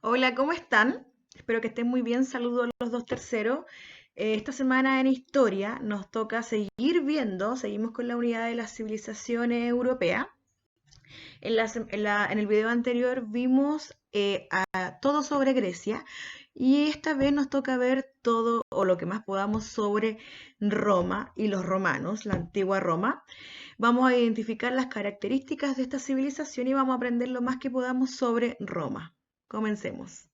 Hola, ¿cómo están? Espero que estén muy bien. Saludo a los dos terceros. Esta semana en Historia nos toca seguimos con la unidad de las civilizaciones europeas. En el video anterior vimos todo sobre Grecia y esta vez nos toca ver todo o lo que más podamos sobre Roma y los romanos, la antigua Roma. Vamos a identificar las características de esta civilización y vamos a aprender lo más que podamos sobre Roma. Comencemos.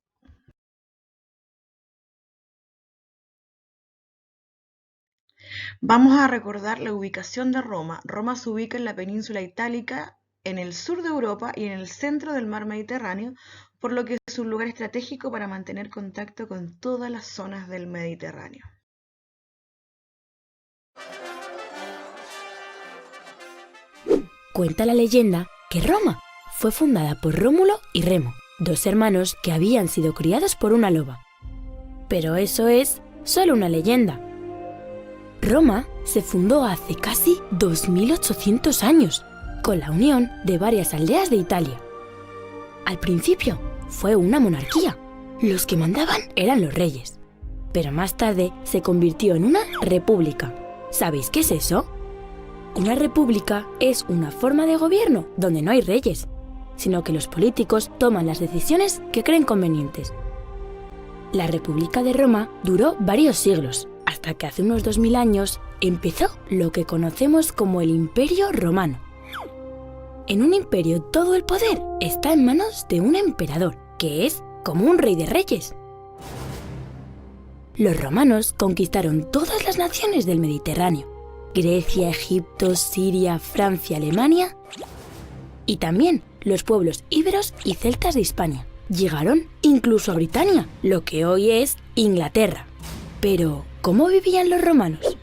Vamos a recordar la ubicación de Roma. Roma se ubica en la península itálica, en el sur de Europa y en el centro del mar Mediterráneo, por lo que es un lugar estratégico para mantener contacto con todas las zonas del Mediterráneo. Cuenta la leyenda que Roma fue fundada por Rómulo y Remo, dos hermanos que habían sido criados por una loba. Pero eso es solo una leyenda. Roma se fundó hace casi 2800 años, con la unión de varias aldeas de Italia. Al principio fue una monarquía. Los que mandaban eran los reyes. Pero más tarde se convirtió en una república. ¿Sabéis qué es eso? Una república es una forma de gobierno donde no hay reyes, sino que los políticos toman las decisiones que creen convenientes. La República de Roma duró varios siglos, hasta que hace unos 2000 años empezó lo que conocemos como el Imperio Romano. En un imperio todo el poder está en manos de un emperador, que es como un rey de reyes. Los romanos conquistaron todas las naciones del Mediterráneo: Grecia, Egipto, Siria, Francia, Alemania y también los pueblos íberos y celtas de Hispania. Llegaron incluso a Britania, lo que hoy es Inglaterra. Pero, ¿cómo vivían los romanos?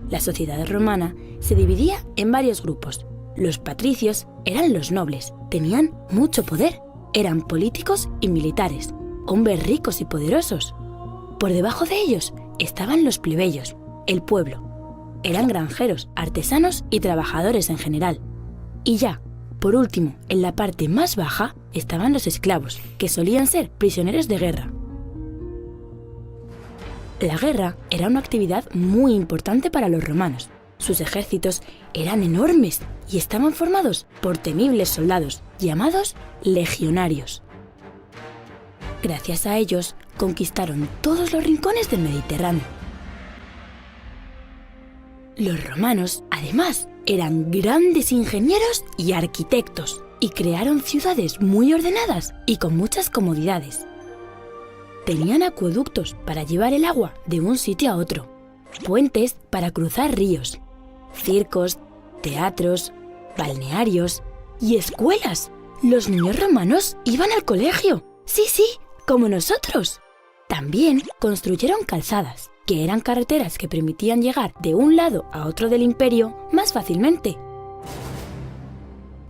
La sociedad romana se dividía en varios grupos. Los patricios eran los nobles, tenían mucho poder, eran políticos y militares, hombres ricos y poderosos. Por debajo de ellos estaban los plebeyos, el pueblo. Eran granjeros, artesanos y trabajadores en general. Y ya, por último, en la parte más baja estaban los esclavos, que solían ser prisioneros de guerra. La guerra era una actividad muy importante para los romanos. Sus ejércitos eran enormes y estaban formados por temibles soldados, llamados legionarios. Gracias a ellos, conquistaron todos los rincones del Mediterráneo. Los romanos, además, eran grandes ingenieros y arquitectos, y crearon ciudades muy ordenadas y con muchas comodidades. Tenían acueductos para llevar el agua de un sitio a otro, puentes para cruzar ríos, circos, teatros, balnearios y escuelas. Los niños romanos iban al colegio. Sí, como nosotros. También construyeron calzadas, que eran carreteras que permitían llegar de un lado a otro del imperio más fácilmente.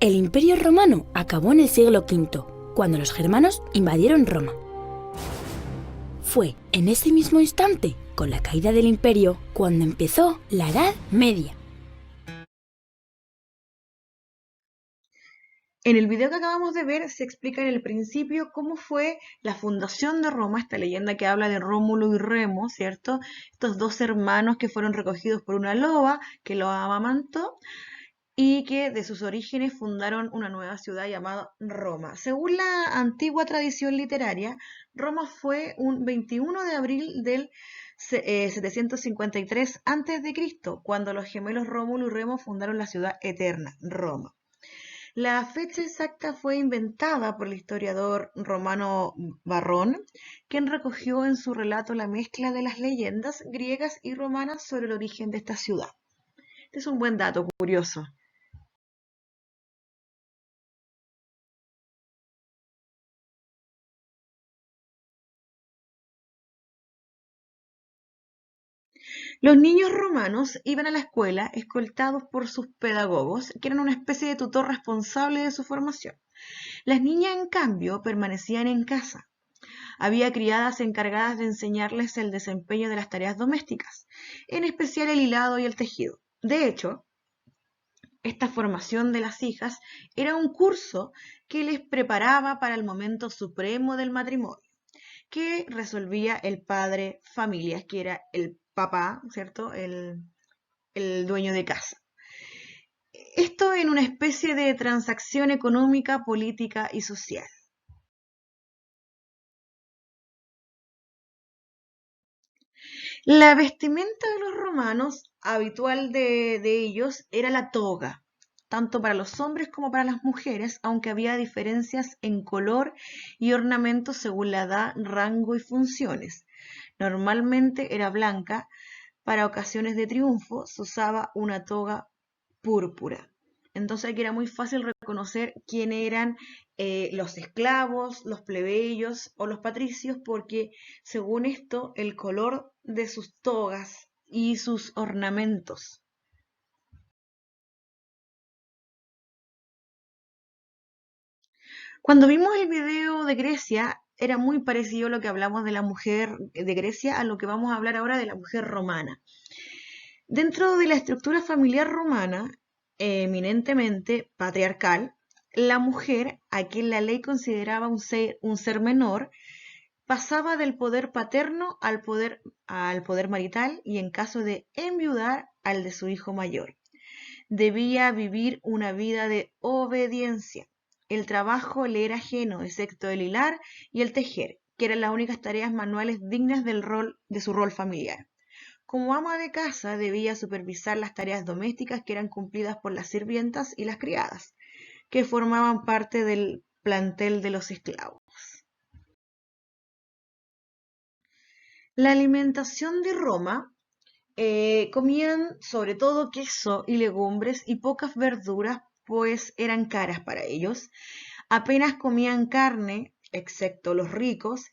El Imperio Romano acabó en el siglo V, cuando los germanos invadieron Roma. Fue en ese mismo instante, con la caída del imperio, cuando empezó la Edad Media. En el video que acabamos de ver se explica en el principio cómo fue la fundación de Roma, esta leyenda que habla de Rómulo y Remo, ¿cierto? Estos dos hermanos que fueron recogidos por una loba que los amamantó y que de sus orígenes fundaron una nueva ciudad llamada Roma. Según la antigua tradición literaria, Roma fue un 21 de abril del 753 a.C., cuando los gemelos Rómulo y Remo fundaron la ciudad eterna, Roma. La fecha exacta fue inventada por el historiador romano Varrón, quien recogió en su relato la mezcla de las leyendas griegas y romanas sobre el origen de esta ciudad. Este es un buen dato curioso. Los niños romanos iban a la escuela escoltados por sus pedagogos, que eran una especie de tutor responsable de su formación. Las niñas, en cambio, permanecían en casa. Había criadas encargadas de enseñarles el desempeño de las tareas domésticas, en especial el hilado y el tejido. De hecho, Esta formación de las hijas era un curso que les preparaba para el momento supremo del matrimonio, que resolvía el padre familias, que era el papá, ¿cierto? El dueño de casa. Esto en una especie de transacción económica, política y social. La vestimenta de los romanos, habitual de ellos, era la toga, tanto para los hombres como para las mujeres, aunque había diferencias en color y ornamentos según la edad, rango y funciones. Normalmente era blanca, para ocasiones de triunfo se usaba una toga púrpura. Entonces aquí era muy fácil reconocer quién eran los esclavos, los plebeyos o los patricios, porque según esto, el color de sus togas y sus ornamentos. Cuando vimos el video de Grecia, era muy parecido a lo que hablamos de la mujer de Grecia a lo que vamos a hablar ahora de la mujer romana. Dentro de la estructura familiar romana, eminentemente patriarcal, la mujer, a quien la ley consideraba un ser menor, pasaba del poder paterno al poder marital y en caso de enviudar al de su hijo mayor. Debía vivir una vida de obediencia. El trabajo le era ajeno, excepto el hilar y el tejer, que eran las únicas tareas manuales dignas de su rol familiar. Como ama de casa debía supervisar las tareas domésticas que eran cumplidas por las sirvientas y las criadas, que formaban parte del plantel de los esclavos. La alimentación de Roma comían sobre todo queso y legumbres y pocas verduras, pues eran caras para ellos. Apenas comían carne, excepto los ricos.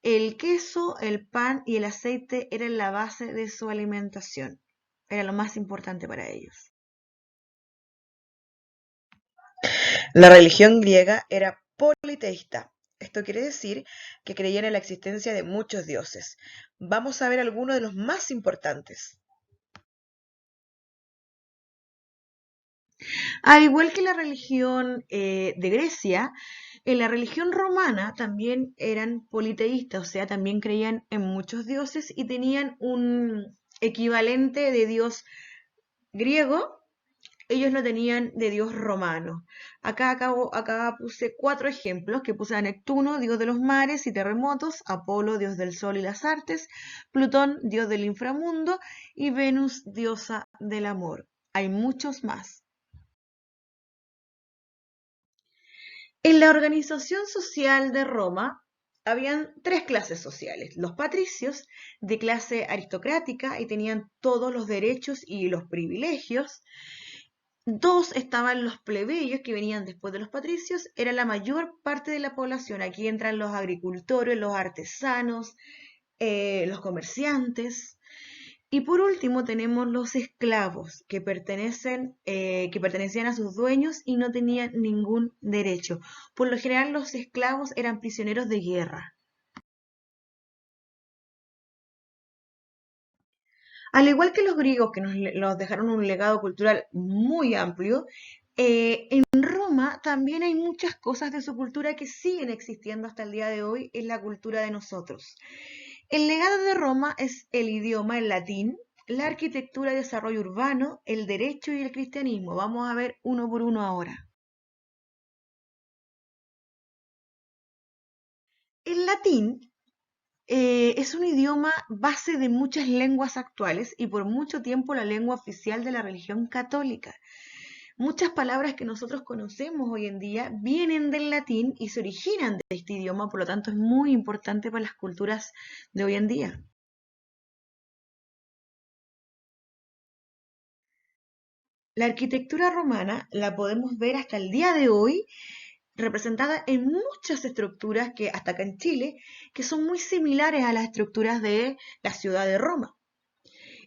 El queso, el pan y el aceite eran la base de su alimentación. Era lo más importante para ellos. La religión griega era politeísta. Esto quiere decir que creían en la existencia de muchos dioses. Vamos a ver algunos de los más importantes. Al igual que la religión de Grecia, en la religión romana también eran politeístas, o sea, también creían en muchos dioses y tenían un equivalente de dios griego, ellos lo tenían de dios romano. Acá puse 4 ejemplos, que puse a Neptuno, dios de los mares y terremotos, Apolo, dios del sol y las artes, Plutón, dios del inframundo, y Venus, diosa del amor. Hay muchos más. En la organización social de Roma habían 3 clases sociales. Los patricios, de clase aristocrática y tenían todos los derechos y los privilegios. 2 estaban los plebeyos, que venían después de los patricios, era la mayor parte de la población. Aquí entran los agricultores, los artesanos, los comerciantes. Y por último tenemos los esclavos, que pertenecían a sus dueños y no tenían ningún derecho. Por lo general los esclavos eran prisioneros de guerra. Al igual que los griegos, que nos dejaron un legado cultural muy amplio, en Roma también hay muchas cosas de su cultura que siguen existiendo hasta el día de hoy en la cultura de nosotros. El legado de Roma es el idioma, el latín, la arquitectura y desarrollo urbano, el derecho y el cristianismo. Vamos a ver uno por uno ahora. El latín es un idioma base de muchas lenguas actuales y por mucho tiempo la lengua oficial de la religión católica. Muchas palabras que nosotros conocemos hoy en día vienen del latín y se originan de este idioma, por lo tanto es muy importante para las culturas de hoy en día. La arquitectura romana la podemos ver hasta el día de hoy representada en muchas estructuras que hasta acá en Chile, que son muy similares a las estructuras de la ciudad de Roma.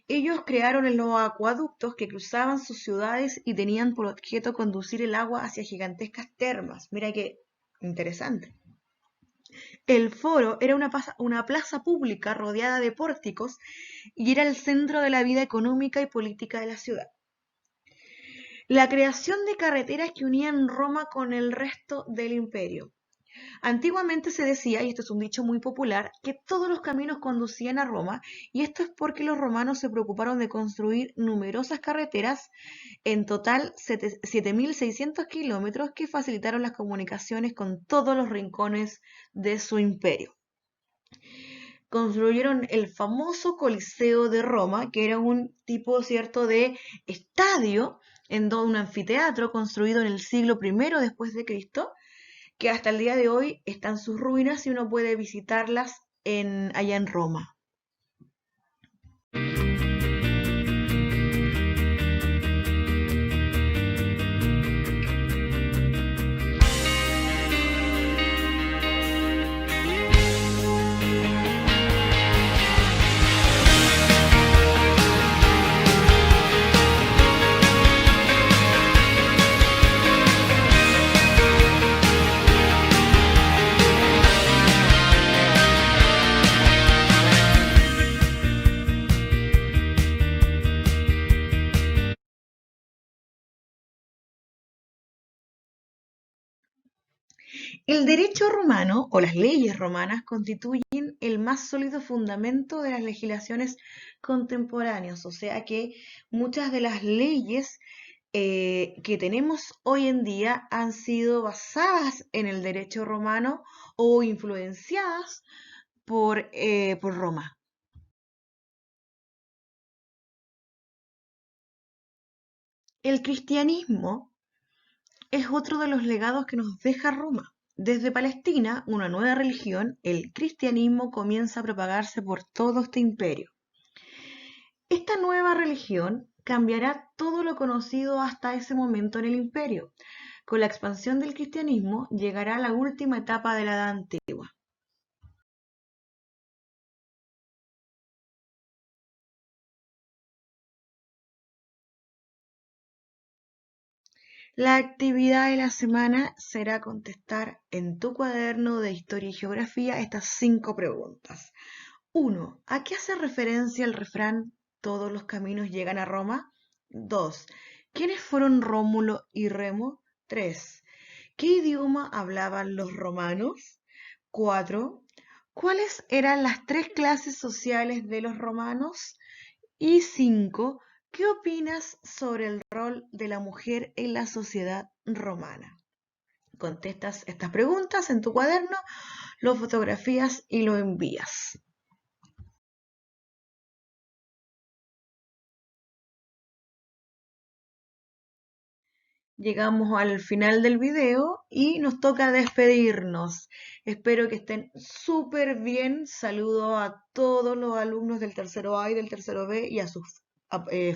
Ellos crearon los acueductos que cruzaban sus ciudades y tenían por objeto conducir el agua hacia gigantescas termas. Mira qué interesante. El foro era una plaza pública rodeada de pórticos y era el centro de la vida económica y política de la ciudad. La creación de carreteras que unían Roma con el resto del imperio. Antiguamente se decía, y esto es un dicho muy popular, que todos los caminos conducían a Roma, y esto es porque los romanos se preocuparon de construir numerosas carreteras, en total 7.600 kilómetros, que facilitaron las comunicaciones con todos los rincones de su imperio. Construyeron el famoso Coliseo de Roma, que era un tipo, ¿cierto?, de estadio, un anfiteatro construido en el siglo I después de Cristo, que hasta el día de hoy están sus ruinas y uno puede visitarlas allá en Roma. El derecho romano o las leyes romanas constituyen el más sólido fundamento de las legislaciones contemporáneas, o sea que muchas de las leyes que tenemos hoy en día han sido basadas en el derecho romano o influenciadas por Roma. El cristianismo es otro de los legados que nos deja Roma. Desde Palestina, una nueva religión, el cristianismo comienza a propagarse por todo este imperio. Esta nueva religión cambiará todo lo conocido hasta ese momento en el imperio. Con la expansión del cristianismo llegará la última etapa de la Edad Antigua. La actividad de la semana será contestar en tu cuaderno de Historia y Geografía estas 5 preguntas. 1. ¿A qué hace referencia el refrán "todos los caminos llegan a Roma"? 2. ¿Quiénes fueron Rómulo y Remo? 3. ¿Qué idioma hablaban los romanos? 4. ¿Cuáles eran las 3 clases sociales de los romanos? Y 5. ¿Qué opinas sobre el rol de la mujer en la sociedad romana? Contestas estas preguntas en tu cuaderno, lo fotografías y lo envías. Llegamos al final del video y nos toca despedirnos. Espero que estén súper bien. Saludo a todos los alumnos del tercero A y del tercero B y a sus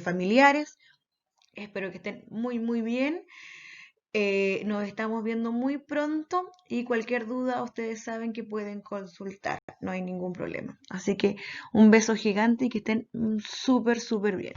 familiares. Espero que estén muy, muy bien. Nos estamos viendo muy pronto y cualquier duda ustedes saben que pueden consultar. No hay ningún problema. Así que un beso gigante y que estén súper, súper bien.